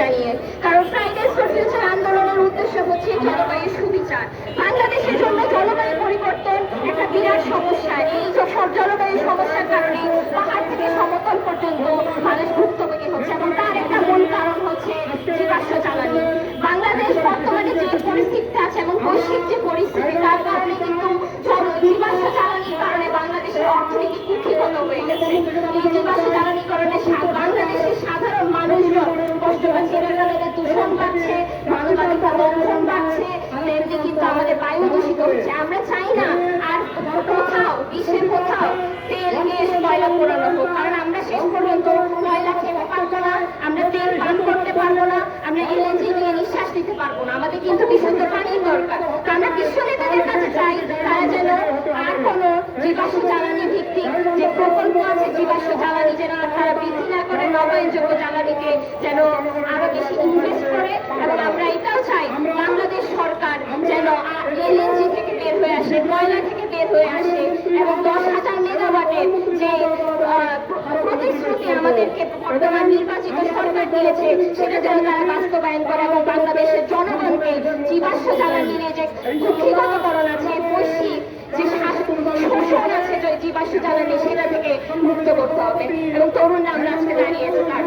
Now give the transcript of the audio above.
জানিয়ে। কারণ Fridays for future আন্দোলনের উদ্দেশ্য হচ্ছে জলবায়ু সুবিচার। বাংলাদেশের জন্য জলবায়ু পরিবর্তন একটা বিরাট সমস্যা। এই সব জলবায়ু সমস্যার কারণে পাহাড় থেকে সমতল পর্যন্ত মানুষ ভুক্তভোগী হচ্ছে, এবং তার একটা মূল কারণ হচ্ছে জীবাশ্ম জ্বালানি। বাংলাদেশ বর্তমানে যে পরিস্থিতি আছে এবং বৈশ্বিক যে পরিস্থিতি, তার কারণে কিন্তু জীবাশ্ম জ্বালানির কারণে বাংলাদেশের অর্থনীতি কুক্ষিগত হয়ে গেছে। এই জীবাশ্ম জ্বালানির কারণে বাংলাদেশের সাধারণ মানুষজন কষ্ট পাচ্ছে, দূষণ বাড়ছে, মানবাধিকার লঙ্ঘন বাড়ছে, তেমনি কিন্তু আমাদের বায়ু দূষিত হচ্ছে। আমরা চাই না আর কোথাও বিশ্বের কোথাও তেল গ্যাস কয়লা পোড়ানো হোক, কারণ আমরা শেষ পর্যন্ত কয়লা খেতে পারবো না, আমরা তেল পান করতে পারবো না, আমরা এলএনজি নিয়ে নিঃশ্বাস নিতে পারবো না। আমাদের কিন্তু বিশুদ্ধ পানির দরকার। আমরা বিশ্ব নেতাদের কাছে চাই তারা যেন আর কোনো জীবাশ্ম জ্বালানি ভিত্তিক যে প্রকল্প আছে, জীবাশ্ম জ্বালানি যেন তারা বৃদ্ধি না করে, নবায়নযোগ্য জ্বালানিতে যেন আরো বেশি ইনভেস্ট করে। এবং আমরা এটাও চাই বাংলাদেশ সরকার যেন এলএনজি থেকে বের হয়ে আসে, কয়লা থেকে বের হয়ে আসে, এবং 10,000 মেগাওয়াটের যে প্রতিশ্রুতি আমাদেরকে বর্তমান নির্বাচিত সরকার দিয়েছে সেটা যেন তারা বাস্তবায়ন করে, এবং বাংলাদেশের জনগণকে জীবাশ্ম জ্বালানির যে কুক্ষিগতকরণ আছে, বৈশ্বিক যে শোষণ আছে জীবাশ্ম জ্বালানি, সেটা থেকে মুক্ত করতে হবে। এবং তরুণরা আমরা আজকে দাঁড়িয়েছি তার